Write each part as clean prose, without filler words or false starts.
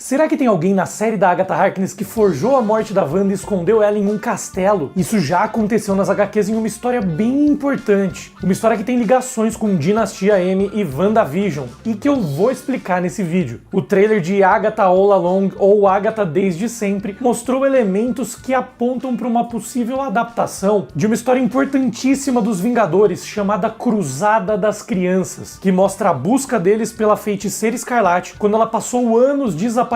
Será que tem alguém na série da Agatha Harkness que forjou a morte da Wanda e escondeu ela em um castelo? Isso já aconteceu nas HQs em uma história bem importante. Uma história que tem ligações com Dinastia M e WandaVision, e que eu vou explicar nesse vídeo. O trailer de Agatha All Along, ou Agatha Desde Sempre, mostrou elementos que apontam para uma possível adaptação de uma história importantíssima dos Vingadores, chamada Cruzada das Crianças, que mostra a busca deles pela Feiticeira Escarlate quando ela passou anos desaparecida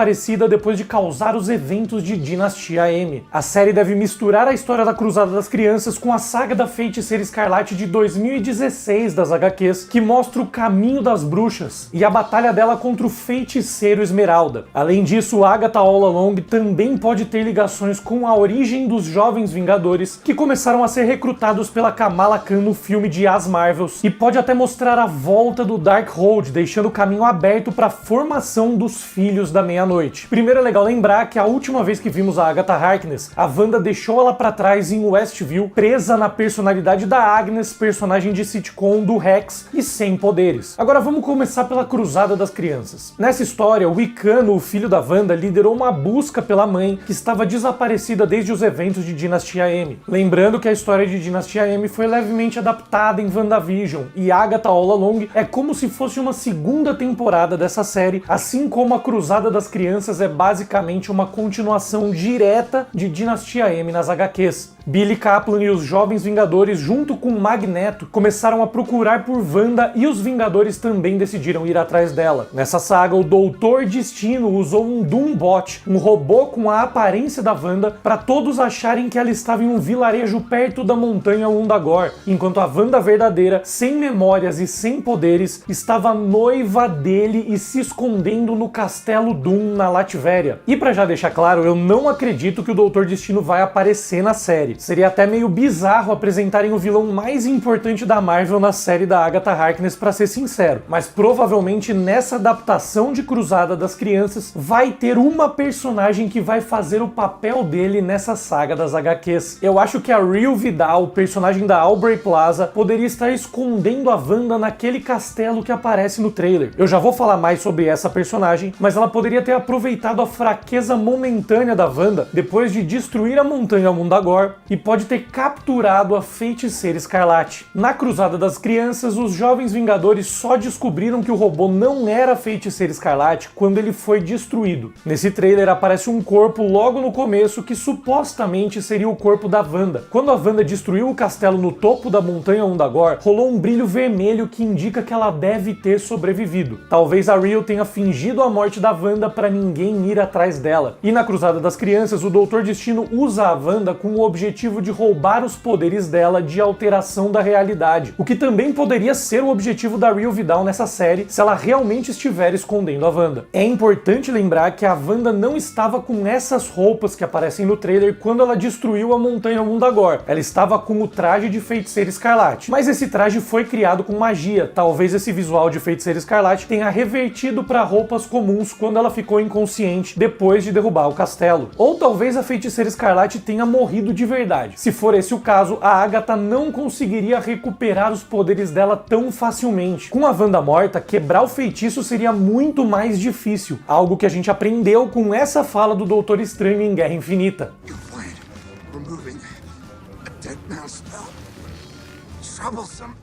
depois de causar os eventos de Dinastia M. A série deve misturar a história da Cruzada das Crianças com a saga da Feiticeira Escarlate de 2016 das HQs, que mostra o caminho das bruxas e a batalha dela contra o Feiticeiro Esmeralda. Além disso, Agatha All Along também pode ter ligações com a origem dos Jovens Vingadores, que começaram a ser recrutados pela Kamala Khan no filme de As Marvels, e pode até mostrar a volta do Darkhold, deixando o caminho aberto para a formação dos Filhos da Meia-Noite. Primeiro é legal lembrar que a última vez que vimos a Agatha Harkness, a Wanda deixou ela pra trás em Westview, presa na personalidade da Agnes, personagem de sitcom do Rex e sem poderes. Agora vamos começar pela Cruzada das Crianças. Nessa história, o Wiccan, o filho da Wanda, liderou uma busca pela mãe, que estava desaparecida desde os eventos de Dinastia M. Lembrando que a história de Dinastia M foi levemente adaptada em WandaVision, e Agatha All Along é como se fosse uma segunda temporada dessa série, assim como a Cruzada das Crianças é basicamente uma continuação direta de Dinastia M nas HQs. Billy Kaplan e os Jovens Vingadores, junto com Magneto, começaram a procurar por Wanda e os Vingadores também decidiram ir atrás dela. Nessa saga, o Doutor Destino usou um Doombot, um robô com a aparência da Wanda, para todos acharem que ela estava em um vilarejo perto da montanha Undagor, enquanto a Wanda verdadeira, sem memórias e sem poderes, estava noiva dele e se escondendo no castelo Doom na Latvéria. E pra já deixar claro, eu não acredito que o Doutor Destino vai aparecer na série. Seria até meio bizarro apresentarem o vilão mais importante da Marvel na série da Agatha Harkness, pra ser sincero. Mas provavelmente nessa adaptação de Cruzada das Crianças vai ter uma personagem que vai fazer o papel dele nessa saga das HQs. Eu acho que a Rio Vidal, personagem da Aubrey Plaza, poderia estar escondendo a Wanda naquele castelo que aparece no trailer. Eu já vou falar mais sobre essa personagem, mas ela poderia ter aproveitado a fraqueza momentânea da Wanda depois de destruir a montanha Mundagor e pode ter capturado a Feiticeira Escarlate. Na Cruzada das Crianças, os Jovens Vingadores só descobriram que o robô não era a Feiticeira Escarlate quando ele foi destruído. Nesse trailer aparece um corpo logo no começo que supostamente seria o corpo da Wanda. Quando a Wanda destruiu o castelo no topo da montanha Undagor, rolou um brilho vermelho que indica que ela deve ter sobrevivido. Talvez a Rio tenha fingido a morte da Wanda para ninguém ir atrás dela. E na Cruzada das Crianças, o Doutor Destino usa a Wanda com o objetivo de roubar os poderes dela de alteração da realidade, o que também poderia ser o objetivo da Rio Vidal nessa série se ela realmente estiver escondendo a Wanda. É importante lembrar que a Wanda não estava com essas roupas que aparecem no trailer quando ela destruiu a montanha Mundagor. Ela estava com o traje de Feiticeira Escarlate, mas esse traje foi criado com magia. Talvez esse visual de Feiticeira Escarlate tenha revertido para roupas comuns quando ela ficou inconsciente depois de derrubar o castelo. Ou talvez a Feiticeira Escarlate tenha morrido de verdade. Se for esse o caso, a Agatha não conseguiria recuperar os poderes dela tão facilmente. Com a Wanda morta, quebrar o feitiço seria muito mais difícil, algo que a gente aprendeu com essa fala do Doutor Estranho em Guerra Infinita.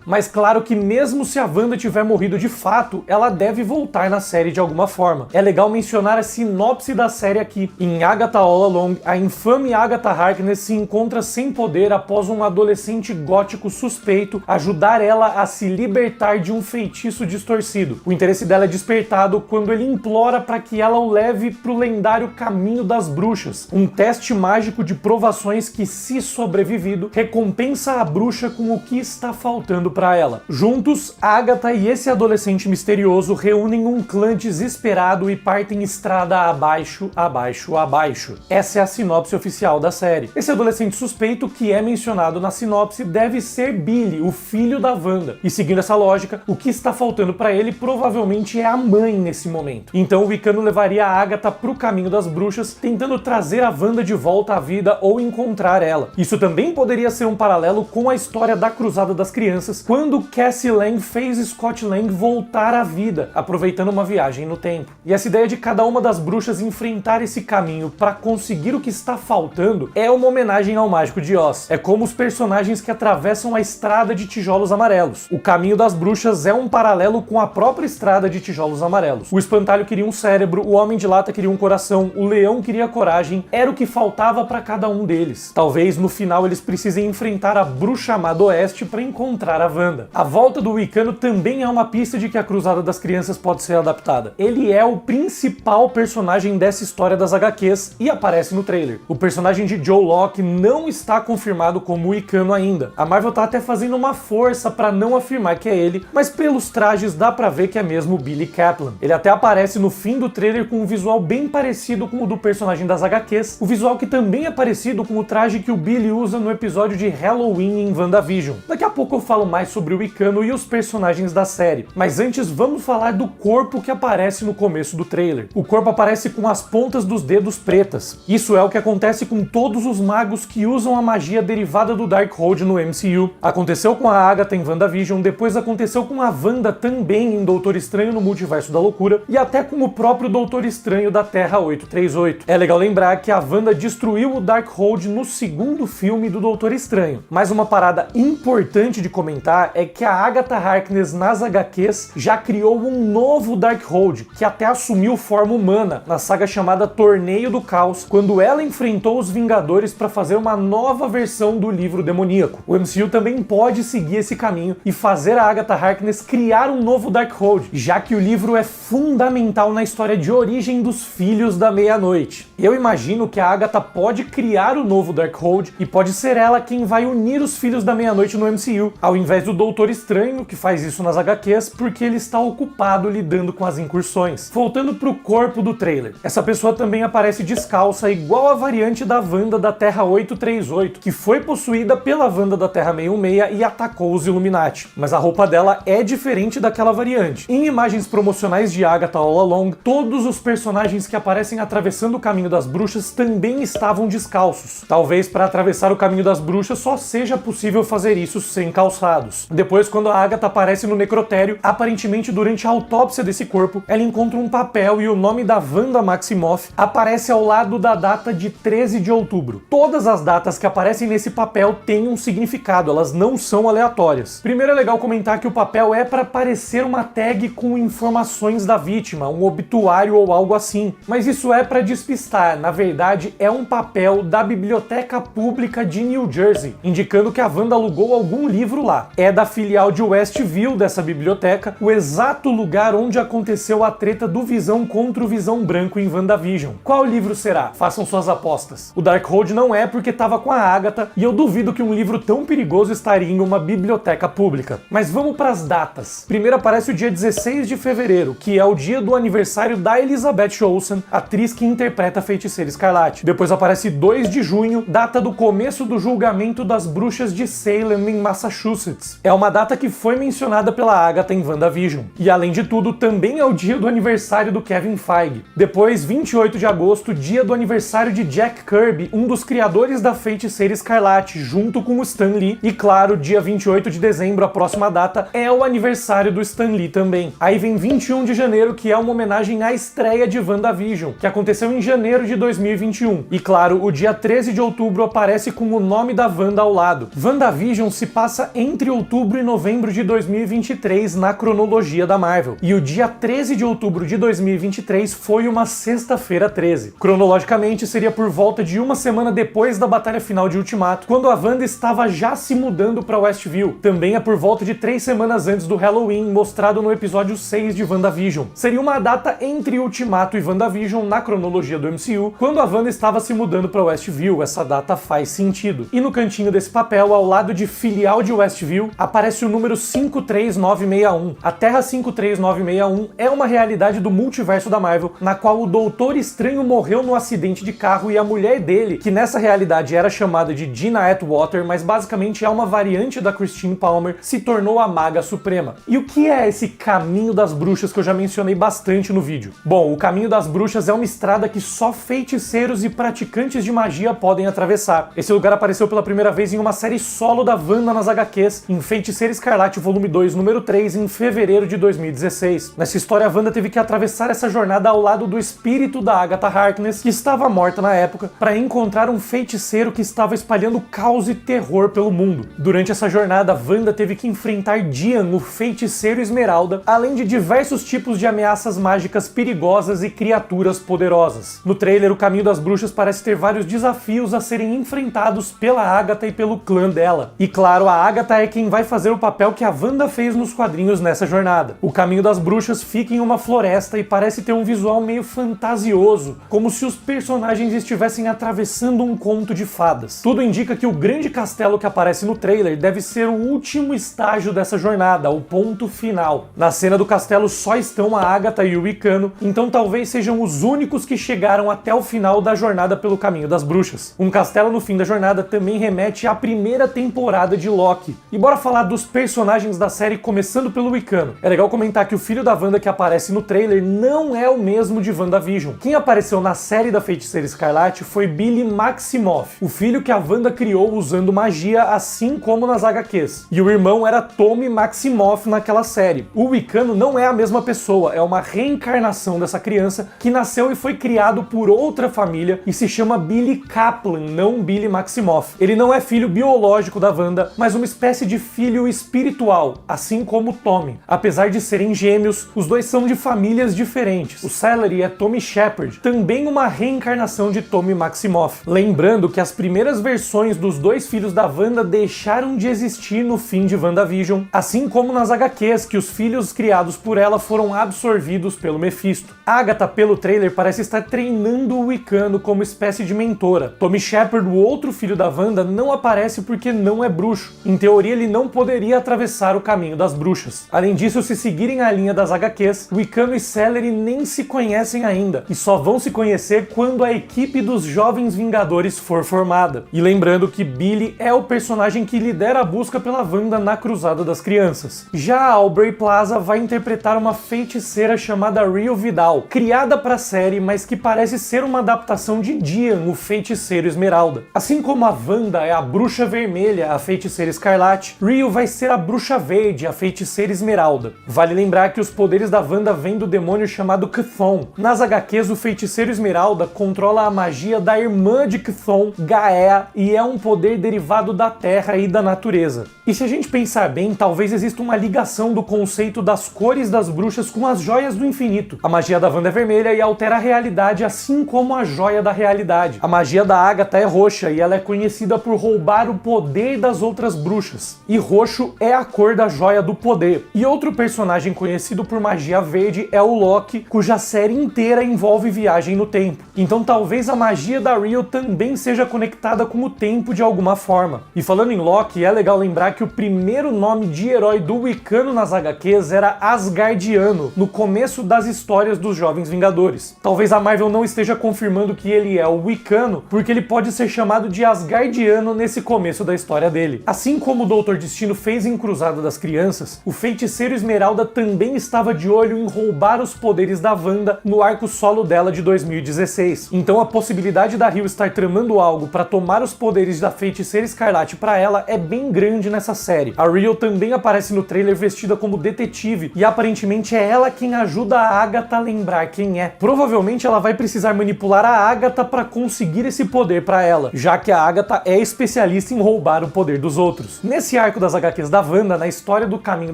Mas claro que mesmo se a Wanda tiver morrido de fato, ela deve voltar na série de alguma forma. É legal mencionar a sinopse da série aqui. Em Agatha All Along, a infame Agatha Harkness se encontra sem poder após um adolescente gótico suspeito ajudar ela a se libertar de um feitiço distorcido. O interesse dela é despertado quando ele implora para que ela o leve para o lendário Caminho das Bruxas, um teste mágico de provações que, se sobrevivido, recompensa a bruxa com o que está faltando para ela. Juntos, Agatha e esse adolescente misterioso reúnem um clã desesperado e partem estrada abaixo, abaixo, abaixo. Essa é a sinopse oficial da série. Esse adolescente suspeito que é mencionado na sinopse deve ser Billy, o filho da Wanda. E seguindo essa lógica, o que está faltando para ele provavelmente é a mãe nesse momento. Então o Wiccan levaria a Agatha pro Caminho das Bruxas, tentando trazer a Wanda de volta à vida ou encontrar ela. Isso também poderia ser um paralelo com a história da Cruzada das Crianças, quando Cassie Lang fez Scott Lang voltar à vida, aproveitando uma viagem no tempo. E essa ideia de cada uma das bruxas enfrentar esse caminho para conseguir o que está faltando é uma homenagem ao Mágico de Oz. É como os personagens que atravessam a estrada de tijolos amarelos. O caminho das bruxas é um paralelo com a própria estrada de tijolos amarelos. O espantalho queria um cérebro, o homem de lata queria um coração, o leão queria coragem, era o que faltava para cada um deles. Talvez no final eles precisem enfrentar a bruxa amada Oeste para encontrar a Wanda. A volta do Wicano também é uma pista de que a Cruzada das Crianças pode ser adaptada. Ele é o principal personagem dessa história das HQs e aparece no trailer. O personagem de Joe Locke não está confirmado como Wicano ainda. A Marvel tá até fazendo uma força para não afirmar que é ele, mas pelos trajes dá pra ver que é mesmo o Billy Kaplan. Ele até aparece no fim do trailer com um visual bem parecido com o do personagem das HQs, o visual que também é parecido com o traje que o Billy usa no episódio de Halloween em WandaVision. Daqui a pouco eu falo mais sobre o Wicano e os personagens da série, mas antes vamos falar do corpo que aparece no começo do trailer. O corpo aparece com as pontas dos dedos pretas. Isso é o que acontece com todos os magos que usam a magia derivada do Darkhold no MCU. Aconteceu com a Agatha em WandaVision, depois aconteceu com a Wanda também em Doutor Estranho no Multiverso da Loucura e até com o próprio Doutor Estranho da Terra 838. É legal lembrar que a Wanda destruiu o Darkhold no segundo filme do Doutor Estranho. Mas uma parada importante de comentar é que a Agatha Harkness nas HQs já criou um novo Darkhold, que até assumiu forma humana na saga chamada Torneio do Caos, quando ela enfrentou os Vingadores para fazer uma nova versão do livro demoníaco. O MCU também pode seguir esse caminho e fazer a Agatha Harkness criar um novo Darkhold, já que o livro é fundamental na história de origem dos Filhos da Meia-Noite. Eu imagino que a Agatha pode criar o novo Darkhold e pode ser ela quem vai unir os Filhos da Meia-Noite no MCU, ao invés do Doutor Estranho, que faz isso nas HQs, porque ele está ocupado lidando com as incursões. Voltando pro corpo do trailer, essa pessoa também aparece descalça, igual a variante da Wanda da Terra 838, que foi possuída pela Wanda da Terra 616 e atacou os Illuminati. Mas a roupa dela é diferente daquela variante. Em imagens promocionais de Agatha All Along, todos os personagens que aparecem atravessando o caminho das bruxas também estavam descalços. Talvez para atravessar o caminho das bruxas só seja possível fazer isso sem calçados. Depois, quando a Agatha aparece no necrotério, aparentemente durante a autópsia desse corpo, ela encontra um papel e o nome da Wanda Maximoff aparece ao lado da data de 13 de outubro. Todas as datas que aparecem nesse papel têm um significado, elas não são aleatórias. Primeiro é legal comentar que o papel é para parecer uma tag com informações da vítima, um obituário ou algo assim, mas isso é para despistar, na verdade é um papel da Biblioteca Pública de New Jersey, indicando que a Wanda alugou algum livro lá. É da filial de Westview dessa biblioteca, o exato lugar onde aconteceu a treta do Visão contra o Visão Branco em WandaVision. Qual livro será? Façam suas apostas. O Darkhold não é porque estava com a Agatha, e eu duvido que um livro tão perigoso estaria em uma biblioteca pública. Mas vamos para as datas. Primeiro aparece o dia 16 de fevereiro, que é o dia do aniversário da Elizabeth Olsen, atriz que interpreta a Feiticeira Escarlate. Depois aparece 2 de junho, data do começo do julgamento das bruxas de Salem em Massachusetts. É uma data que foi mencionada pela Agatha em WandaVision. E além de tudo, também é o dia do aniversário do Kevin Feige. Depois, 28 de agosto, dia do aniversário de Jack Kirby, um dos criadores da Feiticeira Escarlate, junto com o Stan Lee. E claro, dia 28 de dezembro, a próxima data, é o aniversário do Stan Lee também. Aí vem 21 de janeiro, que é uma homenagem à estreia de WandaVision, que aconteceu em janeiro de 2021. E claro, o dia 13 de outubro aparece com o nome da Wanda ao lado. WandaVision se passa entre outubro e novembro de 2023 na cronologia da Marvel. E o dia 13 de outubro de 2023 foi uma sexta-feira 13. Cronologicamente, seria por volta de uma semana depois da batalha final de Ultimato, quando a Wanda estava já se mudando para Westview. Também é por volta de 3 semanas antes do Halloween, mostrado no episódio 6 de WandaVision. Seria uma data entre Ultimato e WandaVision na cronologia do MCU, quando a Wanda estava se mudando para Westview. Essa data faz sentido. E no cantinho desse papel, ao lado de filial de Westview, aparece o número 53961. A Terra 53961 é uma realidade do multiverso da Marvel, na qual o Doutor Estranho morreu no acidente de carro e a mulher dele, que nessa realidade era chamada de Gina Atwater, mas basicamente é uma variante da Christine Palmer, se tornou a Maga Suprema. E o que é esse Caminho das Bruxas que eu já mencionei bastante no vídeo? Bom, o Caminho das Bruxas é uma estrada que só feiticeiros e praticantes de magia podem atravessar. Esse lugar apareceu pela primeira vez em uma série solo da Wanda nas nas HQs em Feiticeira Escarlate Volume 2, número 3, em fevereiro de 2016. Nessa história, a Wanda teve que atravessar essa jornada ao lado do espírito da Agatha Harkness, que estava morta na época, para encontrar um feiticeiro que estava espalhando caos e terror pelo mundo. Durante essa jornada, Wanda teve que enfrentar Dian, o feiticeiro Esmeralda, além de diversos tipos de ameaças mágicas perigosas e criaturas poderosas. No trailer, o Caminho das Bruxas parece ter vários desafios a serem enfrentados pela Agatha e pelo clã dela. E claro, a Agatha é quem vai fazer o papel que a Wanda fez nos quadrinhos nessa jornada. O Caminho das Bruxas fica em uma floresta e parece ter um visual meio fantasioso, como se os personagens estivessem atravessando um conto de fadas. Tudo indica que o grande castelo que aparece no trailer deve ser o último estágio dessa jornada, o ponto final. Na cena do castelo só estão a Agatha e o Wicano, então talvez sejam os únicos que chegaram até o final da jornada pelo Caminho das Bruxas. Um castelo no fim da jornada também remete à primeira temporada de Loki. E bora falar dos personagens da série, começando pelo Wicano. É legal comentar que o filho da Wanda que aparece no trailer não é o mesmo de WandaVision. Quem apareceu na série da Feiticeira Escarlate foi Billy Maximoff, o filho que a Wanda criou usando magia, assim como nas HQs. E o irmão era Tommy Maximoff naquela série. O Wicano não é a mesma pessoa, é uma reencarnação dessa criança que nasceu e foi criado por outra família e se chama Billy Kaplan, não Billy Maximoff. Ele não é filho biológico da Wanda, mas uma espécie de filho espiritual, assim como Tommy. Apesar de serem gêmeos, os dois são de famílias diferentes. O Celery é Tommy Shepard, também uma reencarnação de Tommy Maximoff. Lembrando que as primeiras versões dos dois filhos da Wanda deixaram de existir no fim de WandaVision, assim como nas HQs, que os filhos criados por ela foram absorvidos pelo Mephisto. Agatha, pelo trailer, parece estar treinando o Wicano como espécie de mentora. Tommy Shepard, o outro filho da Wanda, não aparece porque não é bruxo. Em teoria, ele não poderia atravessar o Caminho das Bruxas. Além disso, se seguirem a linha das HQs, Wicano e Celery nem se conhecem ainda, e só vão se conhecer quando a equipe dos Jovens Vingadores for formada. E lembrando que Billy é o personagem que lidera a busca pela Wanda na Cruzada das Crianças. Já a Aubrey Plaza vai interpretar uma feiticeira chamada Rio Vidal, criada para a série, mas que parece ser uma adaptação de Dian, o feiticeiro Esmeralda. Assim como a Wanda é a bruxa vermelha, a feiticeira Escarlate, Rio vai ser a bruxa verde, a feiticeira Esmeralda. Vale lembrar que os poderes da Wanda vêm do demônio chamado Chthon. Nas HQs, o feiticeiro Esmeralda controla a magia da irmã de Chthon, Gaea, e é um poder derivado da terra e da natureza. E se a gente pensar bem, talvez exista uma ligação do conceito das cores das bruxas com as joias do infinito. A magia da Wanda é vermelha e altera a realidade, assim como a joia da realidade. A magia da Agatha é roxa e ela é conhecida por roubar o poder das outras bruxas. E roxo é a cor da joia do poder. E outro personagem conhecido por magia verde é o Loki, cuja série inteira envolve viagem no tempo. Então talvez a magia da Rio também seja conectada com o tempo de alguma forma. E falando em Loki, é legal lembrar que o primeiro nome de herói do Wicano nas HQs era Asgardiano, no começo das histórias dos Jovens Vingadores. Talvez a Marvel não esteja confirmando que ele é o Wicano, porque ele pode ser chamado de Asgardiano nesse começo da história dele. Assim como o Doutor Destino fez em Cruzada das Crianças, o Feiticeiro Esmeralda também estava de olho em roubar os poderes da Wanda no arco solo dela de 2016. Então a possibilidade da Rio estar tramando algo para tomar os poderes da Feiticeira Escarlate para ela é bem grande nessa série. A Rio também aparece no trailer vestida como detetive e aparentemente é ela quem ajuda a Agatha a lembrar quem é. Provavelmente ela vai precisar manipular a Agatha para conseguir esse poder para ela, já que a Agatha é especialista em roubar o poder dos outros. Nesse arco das HQs da Wanda, na história do Caminho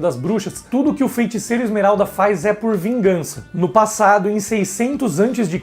das Bruxas, tudo que o Feiticeiro Esmeralda faz é por vingança. No passado, em 600 a.C.,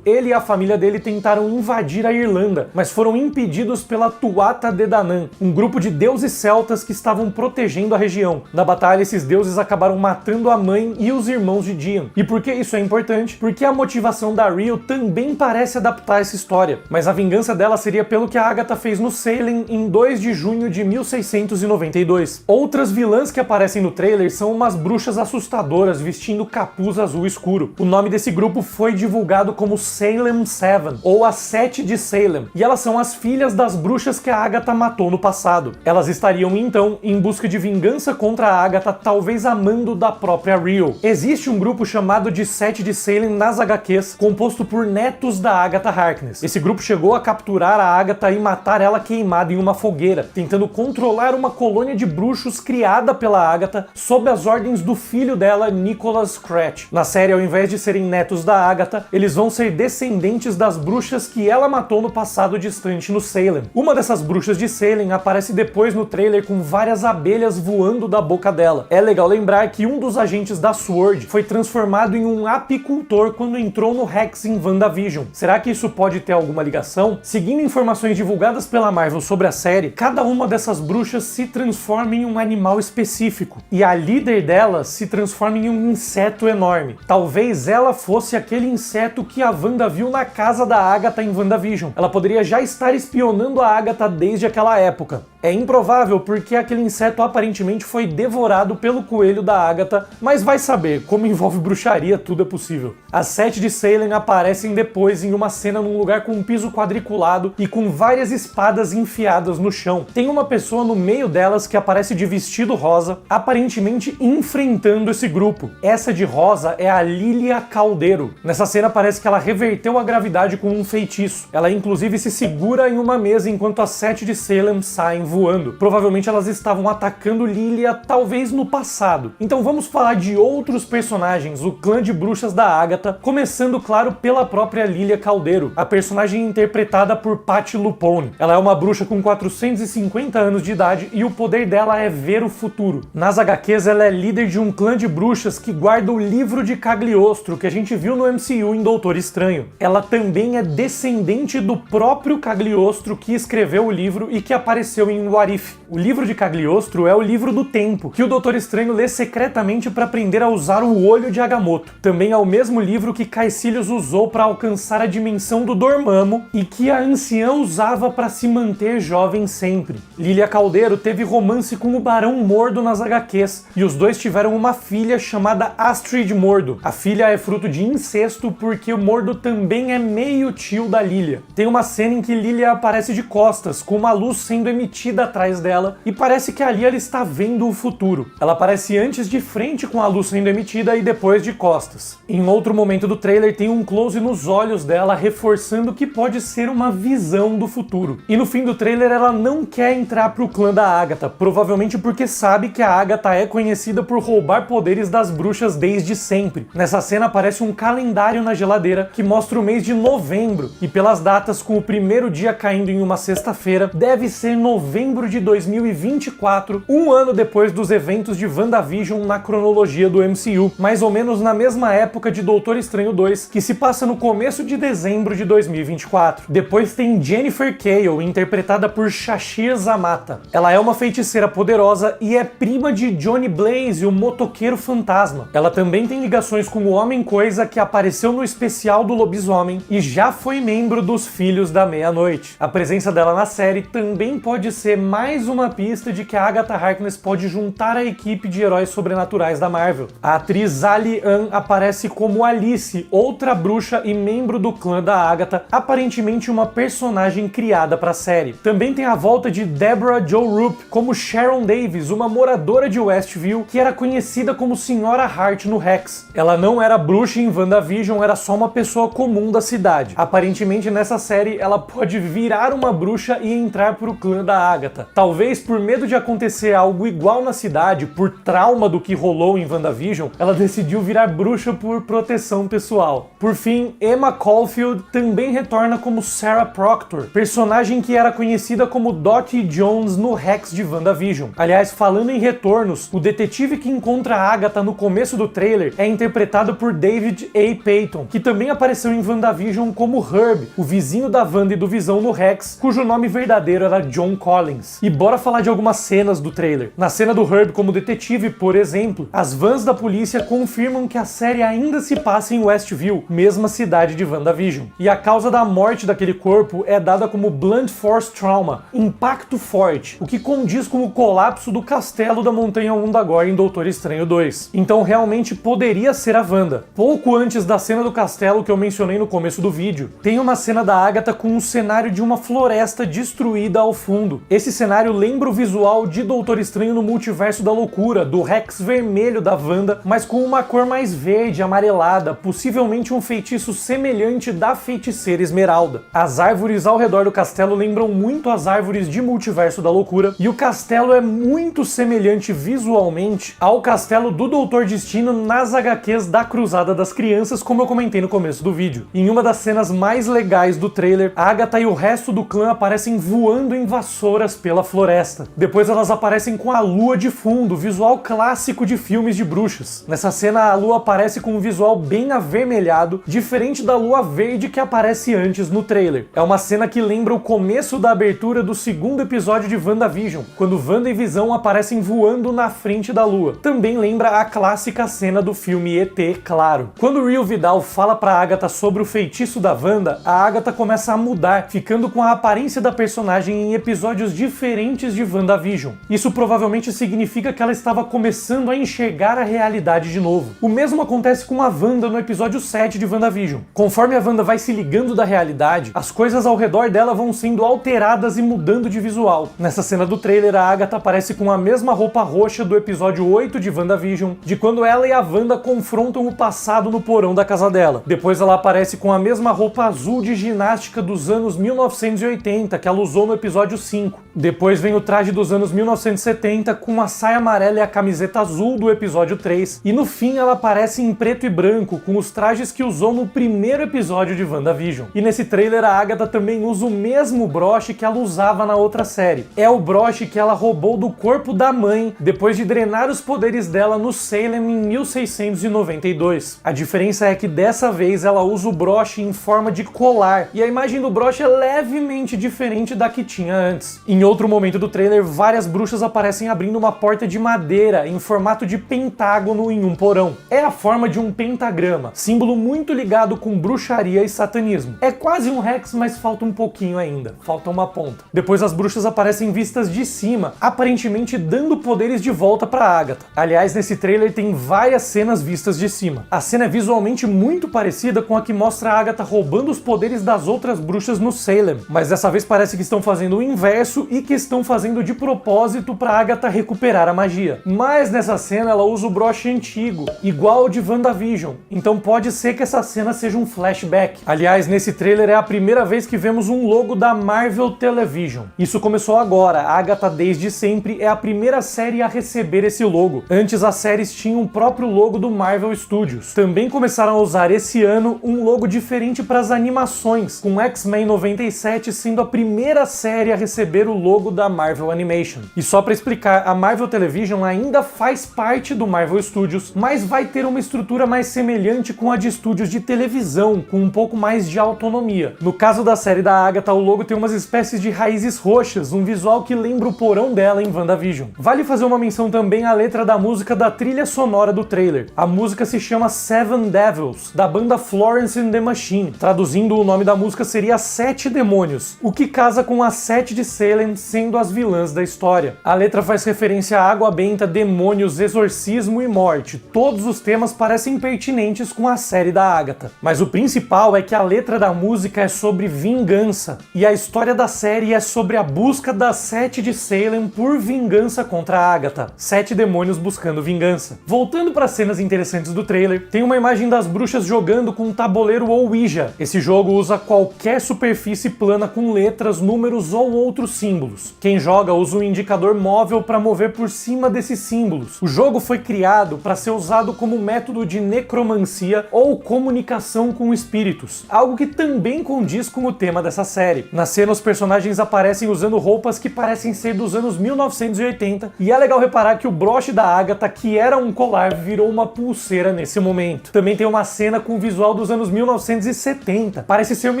ele e a família dele tentaram invadir a Irlanda, mas foram impedidos pela Tuatha De Danann, um grupo de deuses celtas que estavam protegendo a região. Na batalha, esses deuses acabaram matando a mãe e os irmãos de Dian. E por que isso é importante? Porque a motivação da Rio também parece adaptar essa história, mas a vingança dela seria pelo que a Agatha fez no Salem em 2 de junho de 1692. Outras vilãs que aparecem no trailer são umas bruxas assustadoras vestindo capuz azul escuro. O nome desse grupo foi divulgado como Salem Seven, ou as Sete de Salem, e elas são as filhas das bruxas que a Agatha matou no passado. Elas estariam então em busca de vingança contra a Agatha, talvez a mando da própria Rio. Existe um grupo chamado de Sete de Salem nas HQs, composto por netos da Agatha Harkness. Esse grupo chegou a capturar a Agatha e matar ela queimada em uma fogueira, tentando controlar uma colônia de bruxos criada pela Agatha sob as ordens do filho dela, Nicholas Scratch. Na série, ao invés de serem netos da Agatha, eles vão ser descendentes das bruxas que ela matou no passado distante no Salem. Uma dessas bruxas de Salem aparece depois no trailer com várias abelhas voando da boca dela. É legal lembrar que um dos agentes da SWORD foi transformado em um apicultor quando entrou no Rex em WandaVision. Será que isso pode ter alguma ligação? Seguindo informações divulgadas pela Marvel sobre a série, cada uma dessas bruxas se transforma em um animal específico, e a líder delas se transforma em um inseto enorme. Talvez ela fosse aquele inseto que a Wanda viu na casa da Agatha em WandaVision. Ela poderia já estar espionando a Agatha desde aquela época. É improvável porque aquele inseto aparentemente foi devorado pelo coelho da Agatha, mas vai saber, como envolve bruxaria, tudo é possível. As 7 de Salem aparecem depois em uma cena num lugar com um piso quadriculado e com várias espadas enfiadas no chão. Tem uma pessoa no meio delas que aparece de vestido rosa, aparentemente enfrentando esse grupo. Essa de rosa é a Lilia Caldeiro. Nessa cena parece que ela reverteu a gravidade com um feitiço. Ela inclusive se segura em uma mesa enquanto as 7 de Salem saem voando. Provavelmente elas estavam atacando Lilia, talvez no passado. Então vamos falar de outros personagens, o clã de bruxas da Agatha, começando, claro, pela própria Lilia Caldeiro, a personagem interpretada por Patti LuPone. Ela é uma bruxa com 450 anos de idade e o poder dela é ver o futuro. Nas HQs, ela é líder de um clã de bruxas que guarda o livro de Cagliostro, que a gente viu no MCU em Doutor Estranho. Ela também é descendente do próprio Cagliostro que escreveu o livro e que apareceu em What If. O livro de Cagliostro é o livro do tempo, que o Doutor Estranho lê secretamente para aprender a usar o olho de Agamotto. Também é o mesmo livro que Caecilius usou para alcançar a dimensão do Dormammu e que a anciã usava para se manter jovem sempre. Lilia Caldeiro teve romance com o Barão Mordo nas HQs, e os dois tiveram uma filha chamada Astrid Mordo. A filha é fruto de incesto porque o Mordo também é meio tio da Lilia. Tem uma cena em que Lilia aparece de costas, com uma luz sendo emitida atrás dela, e parece que ali ela está vendo o futuro. Ela aparece antes de frente com a luz sendo emitida e depois de costas. Em outro momento do trailer tem um close nos olhos dela, reforçando que pode ser uma visão do futuro. E no fim do trailer ela não quer entrar pro clã da Agatha, provavelmente porque sabe que a Agatha é conhecida por roubar poderes das bruxas desde sempre. Nessa cena aparece um calendário na geladeira que mostra o mês de novembro, e pelas datas, com o primeiro dia caindo em uma sexta-feira, deve ser novembro de 2024, um ano depois dos eventos de WandaVision na cronologia do MCU, mais ou menos na mesma época de Doutor Estranho 2, que se passa no começo de dezembro de 2024. Depois tem Jennifer Cale, interpretada por Shashir Zamata. Ela é uma feiticeira poderosa e é prima de Johnny Blaze, o motoqueiro fantasma. Ela também tem ligações com o Homem-Coisa, que apareceu no especial do Lobisomem e já foi membro dos Filhos da Meia-Noite. A presença dela na série também pode ser mais uma pista de que a Agatha Harkness pode juntar a equipe de heróis sobrenaturais da Marvel. A atriz Ali Ann aparece como Alice, outra bruxa e membro do clã da Agatha, aparentemente uma personagem criada para a série. Também tem a volta de Deborah Jo Rupp como Sharon Davis, uma moradora de Westview que era conhecida como Senhora Hart no Rex. Ela não era bruxa em WandaVision, era só uma pessoa comum da cidade. Aparentemente nessa série ela pode virar uma bruxa e entrar pro clã da Agatha. Talvez por medo de acontecer algo igual na cidade, por trauma do que rolou em WandaVision, ela decidiu virar bruxa por proteção pessoal. Por fim, Emma Caulfield também retorna como Sarah Proctor, personagem que era conhecida como Dottie Jones no Rex de WandaVision. Aliás, falando em retornos, o detetive que encontra a Agatha no começo do trailer é interpretado por David A. Payton, que também apareceu em WandaVision como Herb, o vizinho da Wanda e do Visão no Rex, cujo nome verdadeiro era John Collins. E bora falar de algumas cenas do trailer. Na cena do Herb como detetive, por exemplo, as vans da polícia confirmam que a série ainda se passa em Westview, mesma cidade de WandaVision. E a causa da morte daquele corpo é dada como Blunt Force Trauma, impacto forte, o que condiz com o colapso do castelo da Montanha Undagor em Doutor Estranho 2. Então realmente poderia ser a Wanda. Pouco antes da cena do castelo que eu mencionei no começo do vídeo, tem uma cena da Agatha com um cenário de uma floresta destruída ao fundo. Esse cenário lembra o visual de Doutor Estranho no Multiverso da Loucura, do Rex vermelho da Wanda, mas com uma cor mais verde, amarelada, possivelmente um feitiço semelhante da Feiticeira Esmeralda. As árvores ao redor do castelo lembram muito as árvores de Multiverso Universo da Loucura, e o castelo é muito semelhante visualmente ao castelo do Doutor Destino nas HQs da Cruzada das Crianças, como eu comentei no começo do vídeo. Em uma das cenas mais legais do trailer, a Agatha e o resto do clã aparecem voando em vassouras pela floresta. Depois elas aparecem com a lua de fundo, visual clássico de filmes de bruxas. Nessa cena a lua aparece com um visual bem avermelhado, diferente da lua verde que aparece antes no trailer. É uma cena que lembra o começo da abertura do segundo episódio de WandaVision, quando Wanda e Visão aparecem voando na frente da lua. Também lembra a clássica cena do filme ET, claro. Quando Rio Vidal fala pra Agatha sobre o feitiço da Wanda, a Agatha começa a mudar, ficando com a aparência da personagem em episódios diferentes de WandaVision. Isso provavelmente significa que ela estava começando a enxergar a realidade de novo. O mesmo acontece com a Wanda no episódio 7 de WandaVision. Conforme a Wanda vai se ligando da realidade, as coisas ao redor dela vão sendo alteradas e mudando de visual. Nessa cena do trailer, a Agatha aparece com a mesma roupa roxa do episódio 8 de WandaVision, de quando ela e a Wanda confrontam o passado no porão da casa dela. Depois ela aparece com a mesma roupa azul de ginástica dos anos 1980, que ela usou no episódio 5. Depois vem o traje dos anos 1970 com a saia amarela e a camiseta azul do episódio 3. E no fim ela aparece em preto e branco, com os trajes que usou no primeiro episódio de WandaVision. E nesse trailer a Agatha também usa o mesmo broche que ela usava na outra série. É o broche que ela roubou do corpo da mãe depois de drenar os poderes dela no Salem em 1692. A diferença é que dessa vez ela usa o broche em forma de colar, e a imagem do broche é levemente diferente da que tinha antes. Em outro momento do trailer, várias bruxas aparecem abrindo uma porta de madeira em formato de pentágono em um porão. É a forma de um pentagrama, símbolo muito ligado com bruxaria e satanismo. É quase um Rex, mas falta um pouquinho ainda, falta uma ponta. Depois as bruxas aparecem vistas de cima, aparentemente dando poderes de volta pra Agatha. Aliás, nesse trailer tem várias cenas vistas de cima. A cena é visualmente muito parecida com a que mostra a Agatha roubando os poderes das outras bruxas no Salem, mas dessa vez parece que estão fazendo o inverso e que estão fazendo de propósito pra Agatha recuperar a magia. Mas nessa cena ela usa o broche antigo, igual ao de WandaVision, então pode ser que essa cena seja um flashback. Aliás, nesse trailer é a primeira vez que vemos um logo da Marvel Television. Isso começou agora, a Agatha desde sempre é a primeira série a receber esse logo. Antes as séries tinham o próprio logo do Marvel Studios. Também começaram a usar esse ano um logo diferente para as animações, com X-Men 97 sendo a primeira série a receber o logo da Marvel Animation. E só para explicar, a Marvel Television ainda faz parte do Marvel Studios, mas vai ter uma estrutura mais semelhante com a de estúdios de televisão, com um pouco mais de autonomia. No caso da série da Agatha, o logo tem umas espécies de raízes roxas, um visual que lembra o porão dela em WandaVision. Vale fazer uma menção também à letra da música da trilha sonora do trailer. A música se chama Seven Devils, da banda Florence and the Machine. Traduzindo, o nome da música seria Sete Demônios, o que casa com as Sete de Salem sendo as vilãs da história. A letra faz referência à água benta, demônios, exorcismo e morte. Todos os temas parecem pertinentes com a série da Agatha. Mas o principal é que a letra da música é sobre vingança, e a história da série é sobre a busca das Sete de Salem por vingança contra a Agatha. Sete demônios buscando vingança. Voltando para cenas interessantes do trailer, tem uma imagem das bruxas jogando com um tabuleiro Ouija. Esse jogo usa qualquer superfície plana com letras, números ou outros símbolos. Quem joga usa um indicador móvel para mover por cima desses símbolos. O jogo foi criado para ser usado como método de necromancia ou comunicação com espíritos, algo que também condiz com o tema dessa série. Na cena, os personagens aparecem usando roupas que parecem ser dos anos 1980, e é legal reparar que o broche da Agatha, que era um colar, virou uma pulseira nesse momento. Também tem uma cena com o visual dos anos 1970, parece ser uma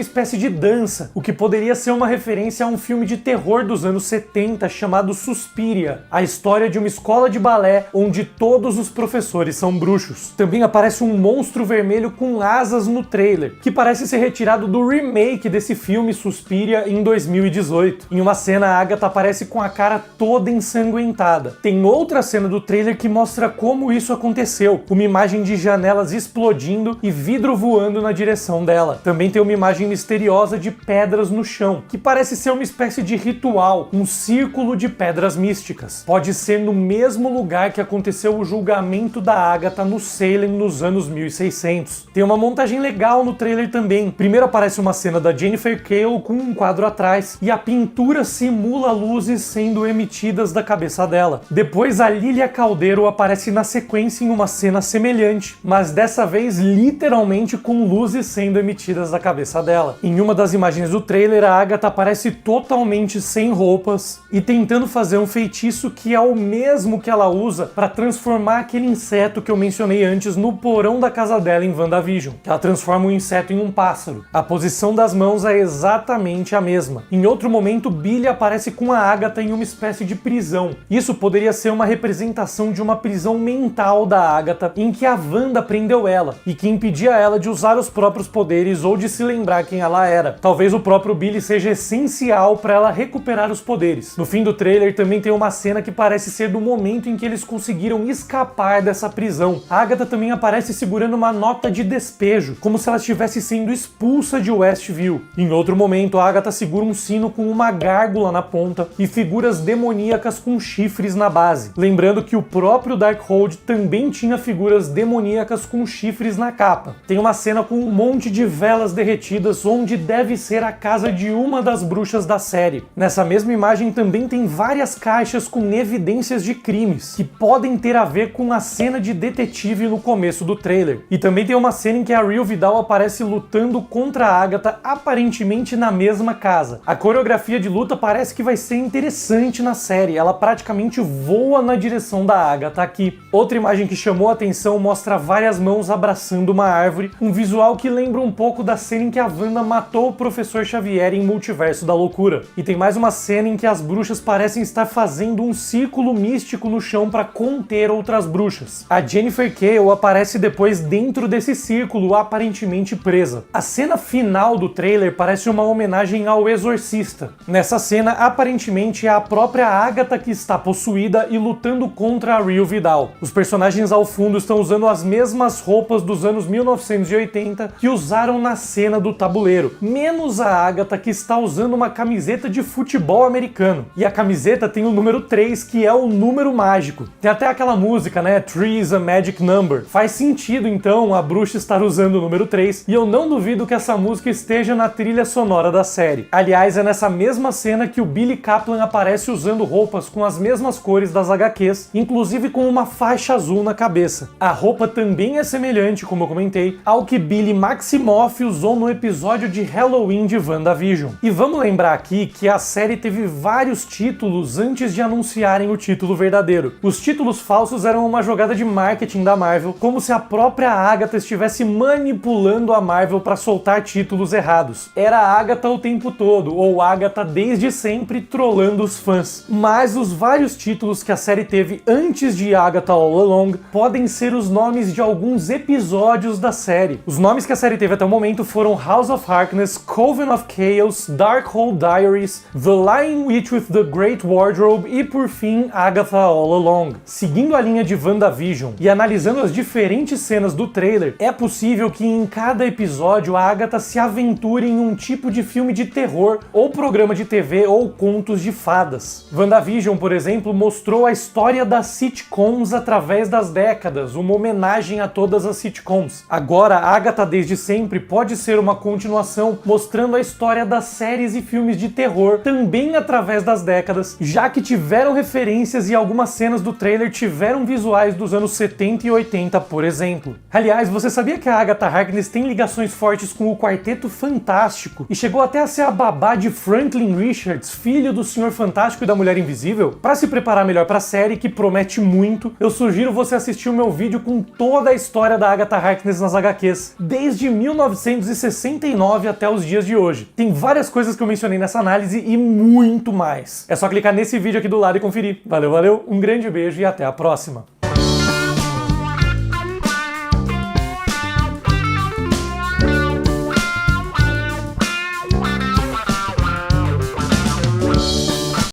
espécie de dança, o que poderia ser uma referência a um filme de terror dos anos 70 chamado Suspiria, a história de uma escola de balé onde todos os professores são bruxos. Também aparece um monstro vermelho com asas no trailer, que parece ser retirado do remake desse filme Suspiria em 2018. Em uma cena, a Agatha aparece com a cara toda ensanguentada. Tem outra cena do trailer que mostra como isso aconteceu, uma imagem de janelas explodindo e vidro voando na direção dela. Também tem uma imagem misteriosa de pedras no chão, que parece ser uma espécie de ritual, um círculo de pedras místicas. Pode ser no mesmo lugar que aconteceu o julgamento da Agatha no Salem nos anos 1600. Tem uma montagem legal no trailer também. Primeiro aparece uma cena da Jennifer Cale com um quadro atrás, e a pintura se simula luzes sendo emitidas da cabeça dela. Depois a Lilia Caldeiro aparece na sequência em uma cena semelhante, mas dessa vez literalmente com luzes sendo emitidas da cabeça dela. Em uma das imagens do trailer, a Agatha aparece totalmente sem roupas e tentando fazer um feitiço que é o mesmo que ela usa para transformar aquele inseto que eu mencionei antes no porão da casa dela em WandaVision, que ela transforma o inseto em um pássaro. A posição das mãos é exatamente a mesma. Em outro momento, Billy aparece com a Agatha em uma espécie de prisão. Isso poderia ser uma representação de uma prisão mental da Agatha, em que a Wanda prendeu ela e que impedia ela de usar os próprios poderes ou de se lembrar quem ela era. Talvez o próprio Billy seja essencial para ela recuperar os poderes. No fim do trailer também tem uma cena que parece ser do momento em que eles conseguiram escapar dessa prisão. A Agatha também aparece segurando uma nota de despejo, como se ela estivesse sendo expulsa de Westview. Em outro momento, a Agatha segura um sino com uma gárgula na ponta e figuras demoníacas com chifres na base. Lembrando que o próprio Darkhold também tinha figuras demoníacas com chifres na capa. Tem uma cena com um monte de velas derretidas onde deve ser a casa de uma das bruxas da série. Nessa mesma imagem também tem várias caixas com evidências de crimes, que podem ter a ver com a cena de detetive no começo do trailer. E também tem uma cena em que a Real Vidal aparece lutando contra a Agatha, aparentemente na mesma casa. A coreografia de luta parece que vai ser interessante na série, ela praticamente voa na direção da Agatha aqui. Outra imagem que chamou a atenção mostra várias mãos abraçando uma árvore, um visual que lembra um pouco da cena em que a Wanda matou o Professor Xavier em Multiverso da Loucura. E tem mais uma cena em que as bruxas parecem estar fazendo um círculo místico no chão para conter outras bruxas. A Jennifer Cale aparece depois dentro desse círculo, aparentemente presa. A cena final do trailer parece uma homenagem ao Exorcista. Nessa cena, aparentemente é a própria Agatha que está possuída e lutando contra a Real Vidal. Os personagens ao fundo estão usando as mesmas roupas dos anos 1980 que usaram na cena do tabuleiro, menos a Agatha, que está usando uma camiseta de futebol americano. E a camiseta tem o número 3, que é o número mágico. Tem até aquela música, né? 3 is a magic number. Faz sentido, então, a bruxa estar usando o número 3, e eu não duvido que essa música esteja na trilha sonora da série. Aliás, é nessa mesma cena que o Billy Kaplan aparece usando roupas com as mesmas cores das HQs, inclusive com uma faixa azul na cabeça. A roupa também é semelhante, como eu comentei, ao que Billy Maximoff usou no episódio de Halloween de WandaVision. E vamos lembrar aqui que a série teve vários títulos antes de anunciarem o título verdadeiro. Os títulos falsos eram uma jogada de marketing da Marvel, como se a própria Agatha estivesse manipulando a Marvel para soltar títulos errados. Era a Agatha o tempo todo, ou Agatha desde sempre trollando os fãs. Mas os vários títulos que a série teve antes de Agatha All Along podem ser os nomes de alguns episódios da série. Os nomes que a série teve até o momento foram House of Harkness, Coven of Chaos, Darkhold Diaries, The Lion Witch with the Great Wardrobe e, por fim, Agatha All Along. Seguindo a linha de WandaVision e analisando as diferentes cenas do trailer, é possível que em cada episódio a Agatha se aventure em um tipo de filme de terror, ou programa de TV, ou contos de fadas. WandaVision, por exemplo, mostrou a história das sitcoms através das décadas, uma homenagem a todas as sitcoms. Agora, Agatha desde sempre pode ser uma continuação, mostrando a história das séries e filmes de terror, também através das décadas, já que tiveram referências e algumas cenas do trailer tiveram visuais dos anos 70 e 80, por exemplo. Aliás, você sabia que a Agatha Harkness tem ligações fortes com o Quarteto Fantástico e chegou até a ser a babá de Franklin Richards, filho do Senhor Fantástico e da Mulher Invisível? Para se preparar melhor para a série, que promete muito, eu sugiro você assistir o meu vídeo com toda a história da Agatha Harkness nas HQs, desde 1969 até os dias de hoje. Tem várias coisas que eu mencionei nessa análise e muito mais. É só clicar nesse vídeo aqui do lado e conferir. Valeu, valeu, um grande beijo e até a próxima!